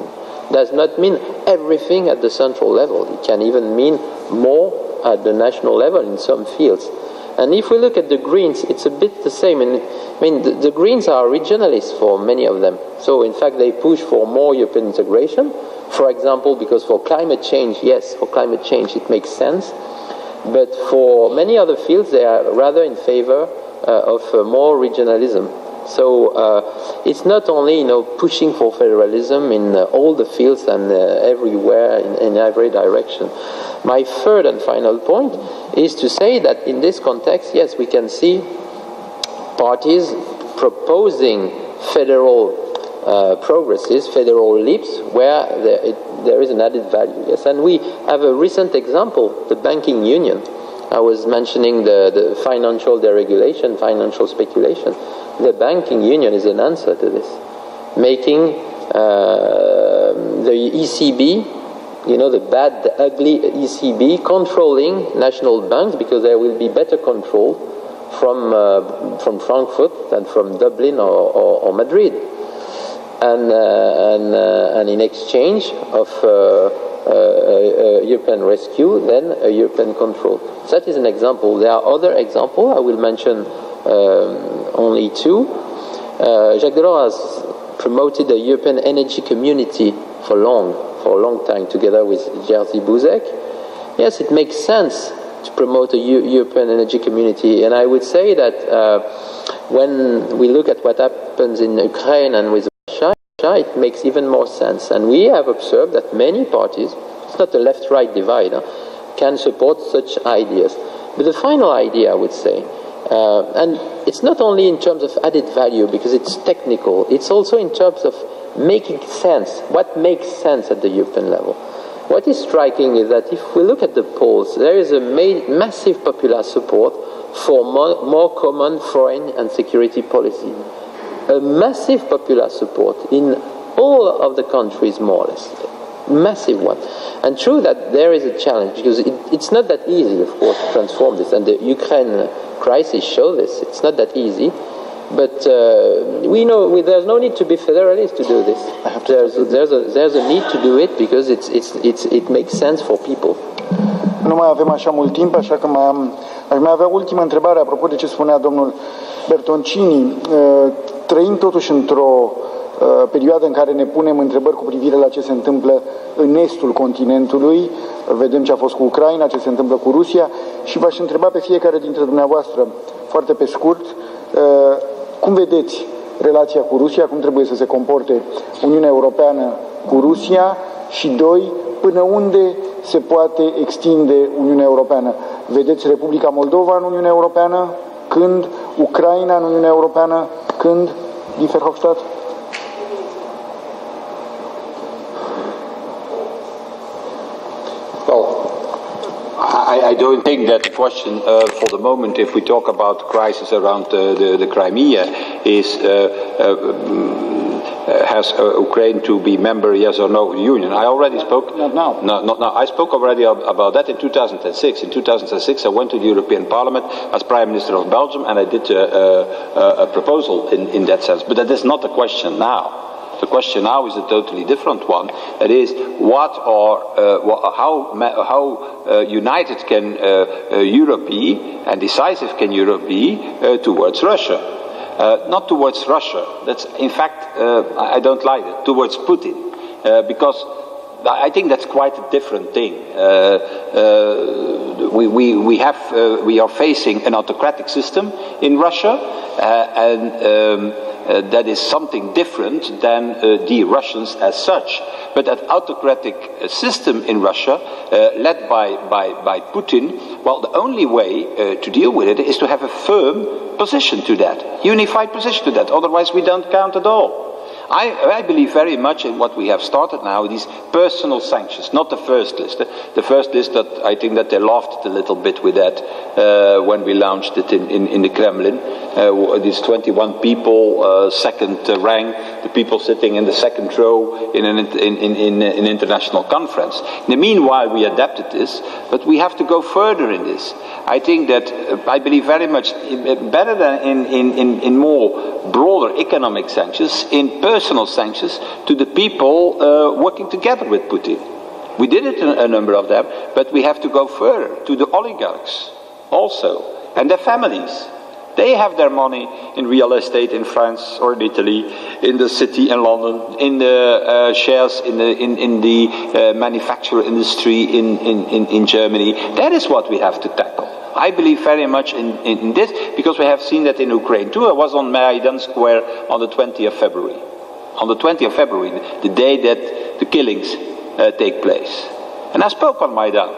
S4: does not mean everything at the central level. It can even mean more at the national level in some fields. And if we look at the Greens, it's a bit the same. And I mean, the Greens are regionalists for many of them. So in fact, they push for more European integration. For example, because for climate change, yes, for climate change it makes sense. But for many other fields, they are rather in favor of more regionalism. So it's not only pushing for federalism in all the fields and everywhere in every direction. My third and final point is to say that in this context, yes, we can see parties proposing federal progresses, federal leaps, where there is an added value. Yes, and we have a recent example, the banking union. I was mentioning the financial deregulation, financial speculation. The banking union is an answer to this, making the ECB, the ugly ECB, controlling national banks, because there will be better control from Frankfurt than from Dublin or Madrid, and in exchange of European rescue, then a European control. So that is an example. There are other examples. I will mention only two. Jacques Delors has promoted the European energy community for a long time, together with Jerzy Buzek. Yes, it makes sense to promote a European energy community, and I would say that when we look at what happens in Ukraine and with Russia, it makes even more sense. And we have observed that many parties, it's not a left-right divide, can support such ideas. But the final idea, I would say, And it's not only in terms of added value, because it's technical, it's also in terms of making sense, what makes sense at the European level. What is striking is that if we look at the polls, there is a massive popular support for more common foreign and security policy. A massive popular support in all of the countries, more or less. Massive one. And true that there is a challenge, because it's not that easy, of course, to transform this. And the Ukraine crisis shows this. It's not that easy. But we know there's no need to be federalist to do this. There's a need to do it because it makes sense for people.
S1: Nu mai avem așa mult timp, așa că aș mai avea ultima întrebare apropo de ce spunea domnul Bertoncini. Trăim totuși într-o perioadă în care ne punem întrebări cu privire la ce se întâmplă în estul continentului. Vedem ce a fost cu Ucraina, ce se întâmplă cu Rusia și v-aș întreba pe fiecare dintre dumneavoastră, foarte pe scurt, cum vedeți relația cu Rusia, cum trebuie să se comporte Uniunea Europeană cu Rusia și, doi, până unde se poate extinde Uniunea Europeană? Vedeți Republica Moldova în Uniunea Europeană? Când? Ucraina în Uniunea Europeană? Când? Yves Verhofstadt?
S2: I don't think that the question for the moment, if we talk about the crisis around the Crimea, is has Ukraine to be member, yes or no, of the Union. I already spoke.
S1: Not now.
S2: No, not now. I spoke already about that in 2006. In 2006, I went to the European Parliament as Prime Minister of Belgium, and I did a proposal in that sense. But that is not the question now. The question now is a totally different one. That is, how united can Europe be, and decisive can Europe be towards Russia? Not towards Russia. That's, in fact, I don't like it. Towards Putin, because I think that's quite a different thing. We are facing an autocratic system in Russia, and that is something different than the Russians as such. But that autocratic system in Russia, led by Putin, well, the only way to deal with it is to have a firm position to that, unified position to that. Otherwise, we don't count at all. I believe very much in what we have started now, these personal sanctions, not the first list. The first list, that I think that they laughed a little bit with that when we launched it in the Kremlin. These 21 people, second rank, the people sitting in the second row in an international conference. In the meanwhile, we adapted this, but we have to go further in this. I think that I believe very much better than in more broader economic sanctions, in personal sanctions to the people working together with Putin. We did it, a number of them, but we have to go further to the oligarchs also and their families. They have their money in real estate in France or in Italy, in the city in London, in the shares in the manufacturing industry in Germany. That is what we have to tackle. I believe very much in this, because we have seen that in Ukraine too. I was on Maidan Square on the 20th of February. On the 20th of February, the day that the killings take place. And I spoke on Maidan.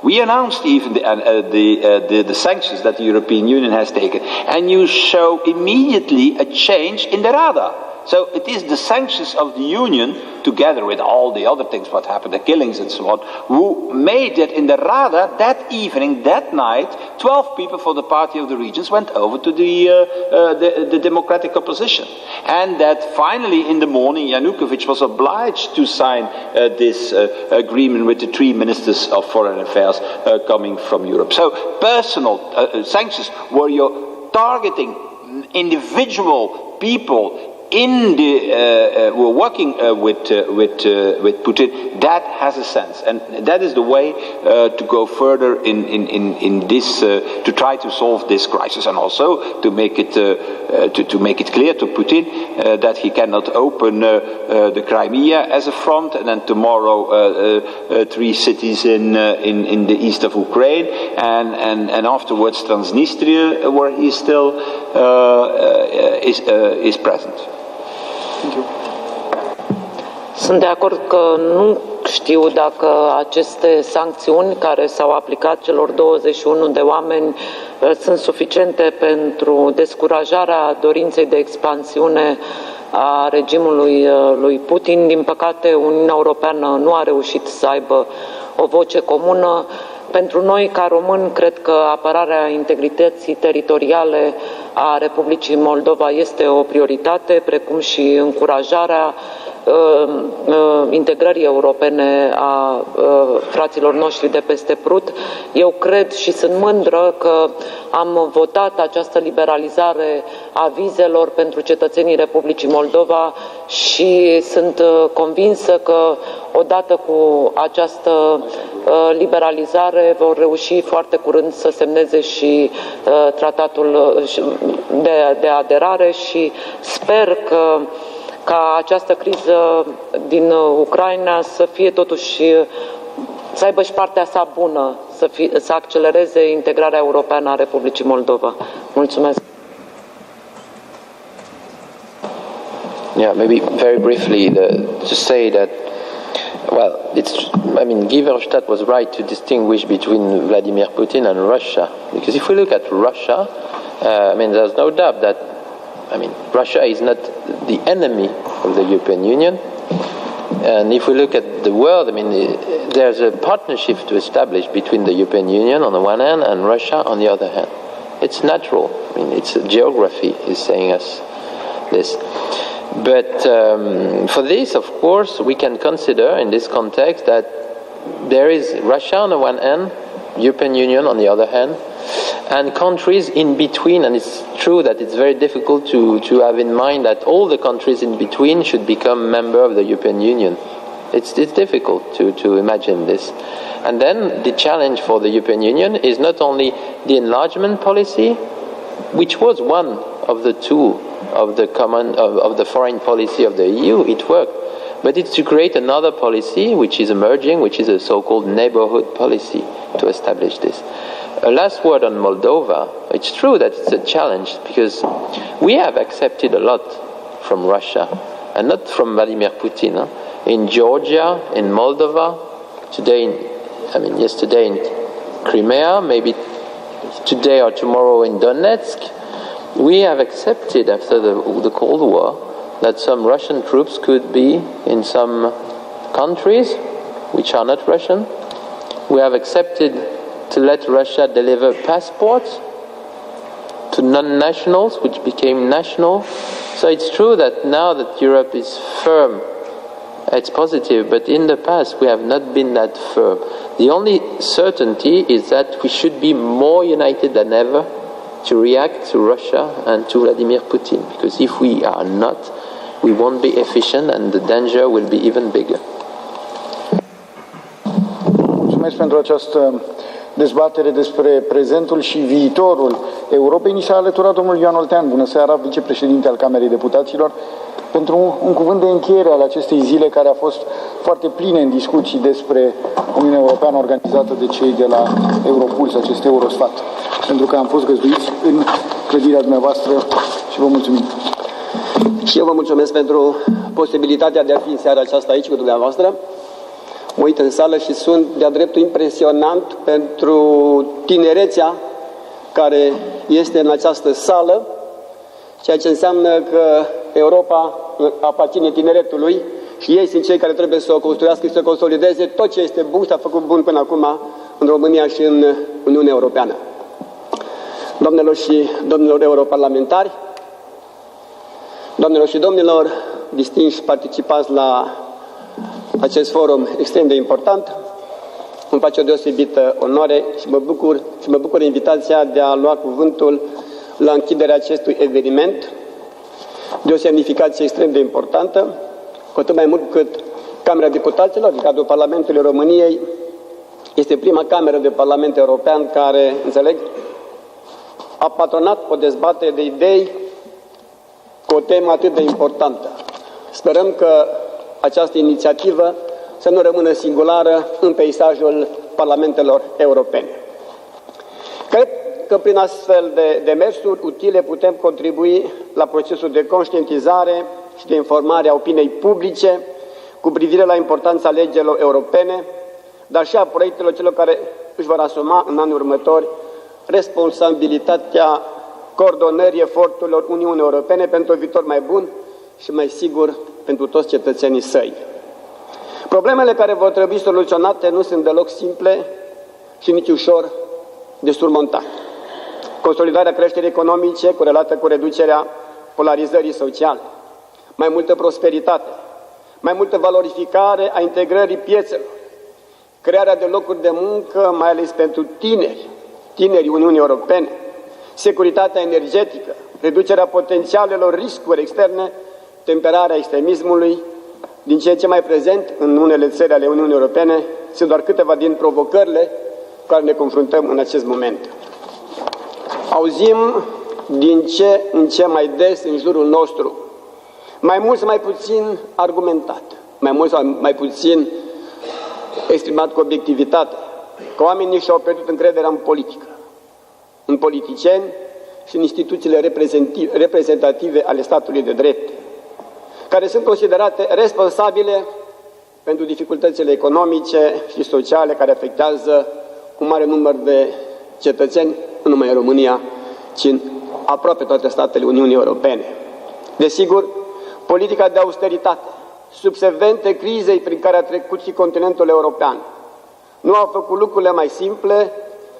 S2: We announced even the sanctions that the European Union has taken. And you show immediately a change in the radar. So it is the sanctions of the Union, together with all the other things, what happened, the killings and so on, who made it in the radar that evening, that night, 12 people for the Party of the Regions went over to the democratic opposition. And that finally in the morning, Yanukovych was obliged to sign this agreement with the 3 ministers of foreign affairs coming from Europe. So personal sanctions where you're targeting individual people in the who are working with Putin, that has a sense, and that is the way to go further in this to try to solve this crisis, and also to make it to make it clear to Putin that he cannot open the Crimea as a front, and then tomorrow 3 cities in the east of Ukraine, and afterwards Transnistria, where he still is present.
S3: Sunt de acord că nu știu dacă aceste sancțiuni care s-au aplicat celor 21 de oameni sunt suficiente pentru descurajarea dorinței de expansiune a regimului lui Putin. Din păcate, Uniunea Europeană nu a reușit să aibă o voce comună. Pentru noi, ca români, cred că apărarea integrității teritoriale a Republicii Moldova este o prioritate, precum și încurajarea integrării europene a fraților noștri de peste Prut. Eu cred și sunt mândră că am votat această liberalizare a vizelor pentru cetățenii Republicii Moldova și sunt convinsă că odată cu această liberalizare vor reuși foarte curând să semneze și tratatul de aderare și sper că ca această criză din Ucraina să fie totuși, să aibă și partea sa bună, să accelereze integrarea europeană a Republicii Moldova. Mulțumesc.
S4: Yeah, maybe very briefly to say that, well, Guy Verhofstadt was right to distinguish between Vladimir Putin and Russia, because if we look at Russia, there's no doubt that Russia is not the enemy of the European Union. And if we look at the world, there's a partnership to establish between the European Union on the one hand and Russia on the other hand. It's natural. It's geography is saying us this. But for this, of course, we can consider in this context that there is Russia on the one hand, European Union on the other hand, and countries in between. And it's true that it's very difficult to have in mind that all the countries in between should become member of the European Union. It's difficult to imagine this. And then the challenge for the European Union is not only the enlargement policy, which was one of the two of the foreign policy of the EU, it worked. But it's to create another policy which is emerging, which is a so-called neighborhood policy to establish this. A last word on Moldova. It's true that it's a challenge because we have accepted a lot from Russia and not from Vladimir Putin. In Georgia, in Moldova, yesterday in Crimea, maybe today or tomorrow in Donetsk, we have accepted after the Cold War that some Russian troops could be in some countries which are not Russian. We have accepted to let Russia deliver passports to non-nationals which became national. So it's true that now that Europe is firm, it's positive, but in the past we have not been that firm. The only certainty is that we should be more united than ever to react to Russia and to Vladimir Putin, because if we are not, we won't be efficient and the danger will be even bigger.
S1: Mulțumesc pentru această dezbatere despre prezentul și viitorul Europei. Ni s-a alăturat domnul Ioan Oltean. Bună seara, vicepreședinte al Camerei Deputaților, pentru un cuvânt de încheiere al acestei zile care a fost foarte pline în discuții despre Uniunea Europeană organizată de cei de la Europuls, acest EUROSFAT, pentru că am fost găzduiți în clădirea dumneavoastră și vă mulțumim.
S5: Și eu vă mulțumesc pentru posibilitatea de a fi în seara aceasta aici cu dumneavoastră. Mă uit în sală și sunt de-a dreptul impresionant pentru tinerețea care este în această sală, ceea ce înseamnă că Europa aparține tineretului și ei sunt cei care trebuie să o construiască și să consolideze tot ce este bun și s-a făcut bun până acum în România și în Uniunea Europeană. Doamnelor și domnilor europarlamentari, doamnelor și domnilor, distinși participați la acest forum extrem de important, îmi face o deosebită onoare și mă bucur invitația de a lua cuvântul la închiderea acestui eveniment de o semnificație extrem de importantă, cu atât mai mult cât Camera Deputaților, din cadrul Parlamentului României, este prima cameră de Parlament European care, înțeleg, a patronat o dezbatere de idei cu o temă atât de importantă. Sperăm că această inițiativă să nu rămână singulară în peisajul parlamentelor europene. Cred că prin astfel de demersuri utile putem contribui la procesul de conștientizare și de informare a opiniei publice cu privire la importanța alegerilor europene, dar și a proiectelor celor care își vor asuma în anii următori responsabilitatea coordonării eforturilor Uniunii Europene pentru un viitor mai bun și mai sigur pentru toți cetățenii săi. Problemele care vor trebui soluționate nu sunt deloc simple și nici ușor de surmontat. Consolidarea creșterii economice corelată cu reducerea polarizării sociale, mai multă prosperitate, mai multă valorificare a integrării piețelor, crearea de locuri de muncă, mai ales pentru tinerii Uniunii Europene, securitatea energetică, reducerea potențialelor riscuri externe, temperarea extremismului, din ce în ce mai prezent în unele țări ale Uniunii Europene, sunt doar câteva din provocările cu care ne confruntăm în acest moment. Auzim din ce în ce mai des în jurul nostru, mai mult sau mai puțin argumentat, mai mult sau mai puțin exprimat cu obiectivitate, că oamenii și-au pierdut încrederea în politică, în politicieni și în instituțiile reprezentative ale statului de drept, care sunt considerate responsabile pentru dificultățile economice și sociale care afectează un mare număr de cetățeni, nu numai în România, ci în aproape toate statele Uniunii Europene. Desigur, politica de austeritate, subsecventă crizei prin care a trecut și continentul european, nu au făcut lucrurile mai simple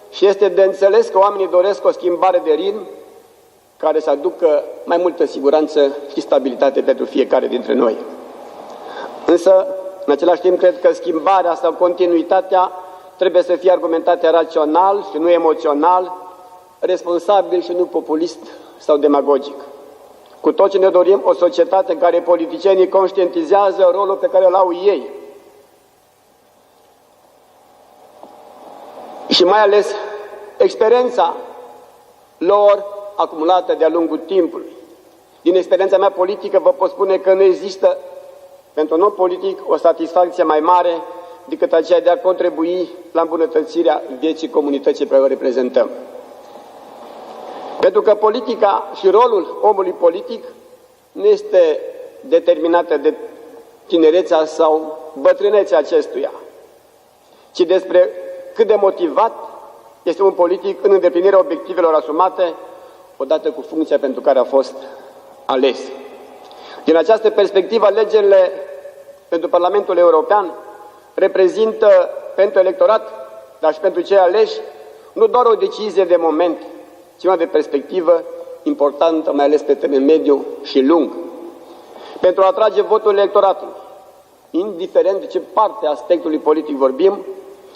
S5: și este de înțeles că oamenii doresc o schimbare de ritm care să aducă mai multă siguranță și stabilitate pentru fiecare dintre noi. Însă, în același timp, cred că schimbarea sau continuitatea trebuie să fie argumentate rațional și nu emoțional, responsabil și nu populist sau demagogic. Cu toții ne dorim o societate în care politicienii conștientizează rolul pe care îl au ei și mai ales experiența lor acumulată de-a lungul timpului. Din experiența mea politică vă pot spune că nu există pentru un om politic o satisfacție mai mare decât aceea de a contribui la îmbunătățirea vieții comunității pe care o reprezentăm. Pentru că politica și rolul omului politic nu este determinată de tinerețea sau bătrânețea acestuia, ci despre cât de motivat este un politic în îndeplinirea obiectivelor asumate odată cu funcția pentru care a fost ales. Din această perspectivă, alegerile pentru Parlamentul European reprezintă pentru electorat, dar și pentru cei aleși, nu doar o decizie de moment, ci una de perspectivă importantă, mai ales pe termen mediu și lung. Pentru a atrage votul electoratului, indiferent de ce parte a aspectului politic vorbim,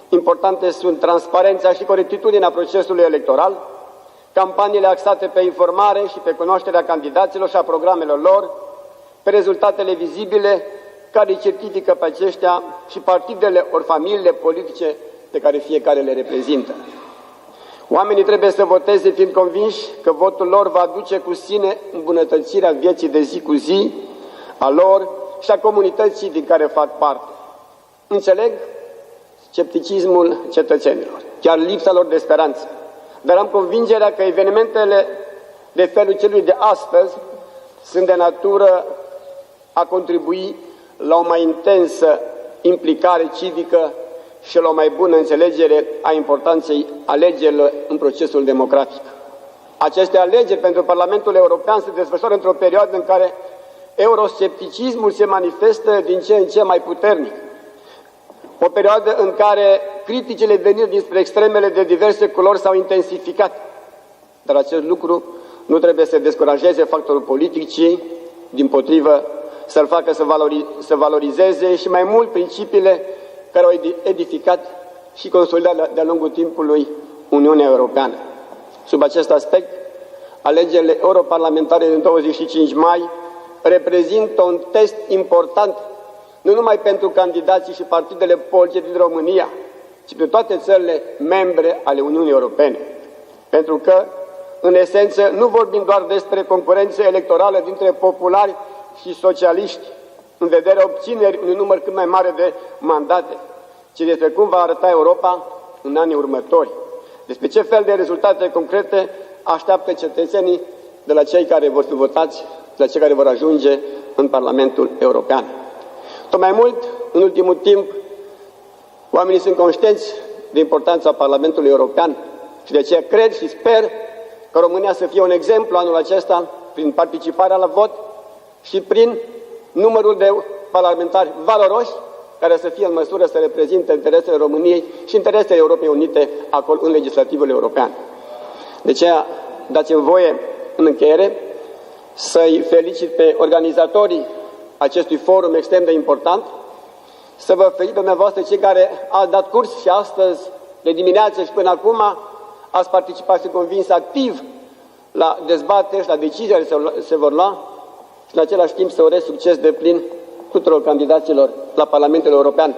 S5: importante sunt transparența și corectitudinea procesului electoral, campaniile axate pe informare și pe cunoașterea candidaților și a programelor lor, pe rezultatele vizibile care îi certifică pe aceștia și partidele ori familiile politice pe care fiecare le reprezintă. Oamenii trebuie să voteze fiind convinși că votul lor va aduce cu sine îmbunătățirea vieții de zi cu zi a lor și a comunității din care fac parte. Înțeleg scepticismul cetățenilor, chiar lipsa lor de speranță, dar am convingerea că evenimentele de felul celui de astăzi sunt de natură a contribui la o mai intensă implicare civică și la o mai bună înțelegere a importanței alegerilor în procesul democratic. Aceste alegeri pentru Parlamentul European se desfășoară într-o perioadă în care euroscepticismul se manifestă din ce în ce mai puternic. O perioadă în care criticile veniri dinspre extremele de diverse culori s-au intensificat. Dar acest lucru nu trebuie să descurajeze factorul politic, ci, dimpotrivă, să-l facă să valorizeze și mai mult principiile care au edificat și consolidat de-a lungul timpului Uniunea Europeană. Sub acest aspect, alegerile europarlamentare din 25 mai reprezintă un test important nu numai pentru candidații și partidele politice din România, ci pentru toate țările membre ale Uniunii Europene. Pentru că, în esență, nu vorbim doar despre concurență electorală dintre populari și socialiști, în vederea obținerii unui număr cât mai mare de mandate, ci despre cum va arăta Europa în anii următori, despre ce fel de rezultate concrete așteaptă cetățenii de la cei care vor fi votați, de la cei care vor ajunge în Parlamentul European. Tot mai mult, în ultimul timp, oamenii sunt conștienți de importanța Parlamentului European Și de aceea cred și sper că România să fie un exemplu anul acesta prin participarea la vot și prin numărul de parlamentari valoroși care să fie în măsură să reprezinte interesele României și interesele Europei Unite acolo în legislativul european. De aceea dați-mi voie în încheiere să-i felicit pe organizatorii acestui forum extrem de important, să vă felicit pe dumneavoastră cei care ați dat curs și astăzi, de dimineață și până acum, ați participat și convins activ la dezbateri și la deciziile care se vor lua și în același timp să urez succes deplin tuturor candidaților la Parlamentul European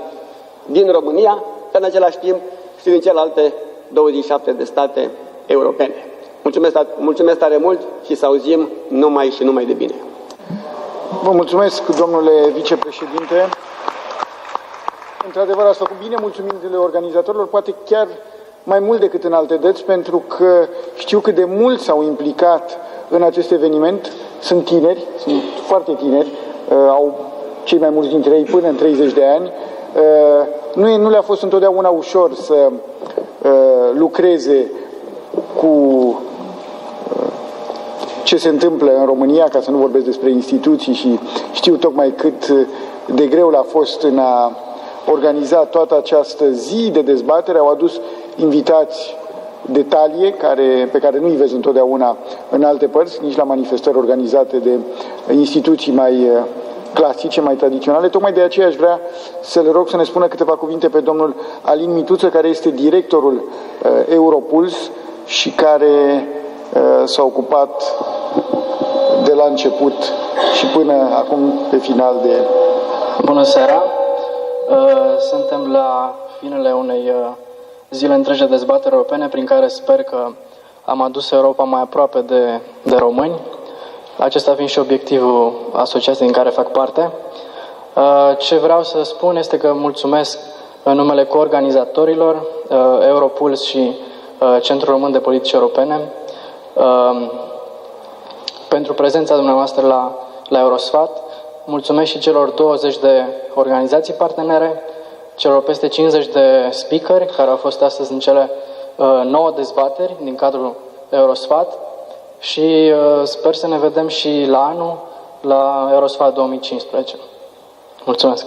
S5: din România, dar în același timp și din celelalte 27 de state europene. Mulțumesc tare mult și să auzim numai și numai de bine.
S1: Vă mulțumesc, domnule vicepreședinte. Într-adevăr, ați făcut bine, mulțumindu-le organizatorilor, poate chiar mai mult decât în alte dăți, pentru că știu cât de mult s-au implicat în acest eveniment. Sunt tineri, sunt foarte tineri, au cei mai mulți dintre ei până în 30 de ani. Nu le-a fost întotdeauna ușor să lucreze cu ce se întâmplă în România, ca să nu vorbesc despre instituții, și știu tocmai cât de greu le-a fost în a organiza toată această zi de dezbatere. Au adus invitați de talie pe care nu îi vezi întotdeauna în alte părți, nici la manifestări organizate de instituții mai clasice, mai tradiționale. Tocmai de aceea aș vrea să le rog să ne spună câteva cuvinte pe domnul Alin Mituță, care este directorul Europuls și care s-a ocupat de la început și până acum pe final de...
S6: Bună seara! Suntem la finele unei zile întregi de dezbateri europene prin care sper că am adus Europa mai aproape de români, acesta fiind și obiectivul asociației din care fac parte. Ce vreau să spun este că mulțumesc în numele coorganizatorilor, Europuls și Centrul Român de Politici Europene, pentru prezența dumneavoastră la EUROSFAT. Mulțumesc și celor 20 de organizații partenere, celor peste 50 de speakeri care au fost astăzi în cele 9 dezbateri din cadrul EUROSFAT și sper să ne vedem și la anul, la EUROSFAT 2015. Mulțumesc!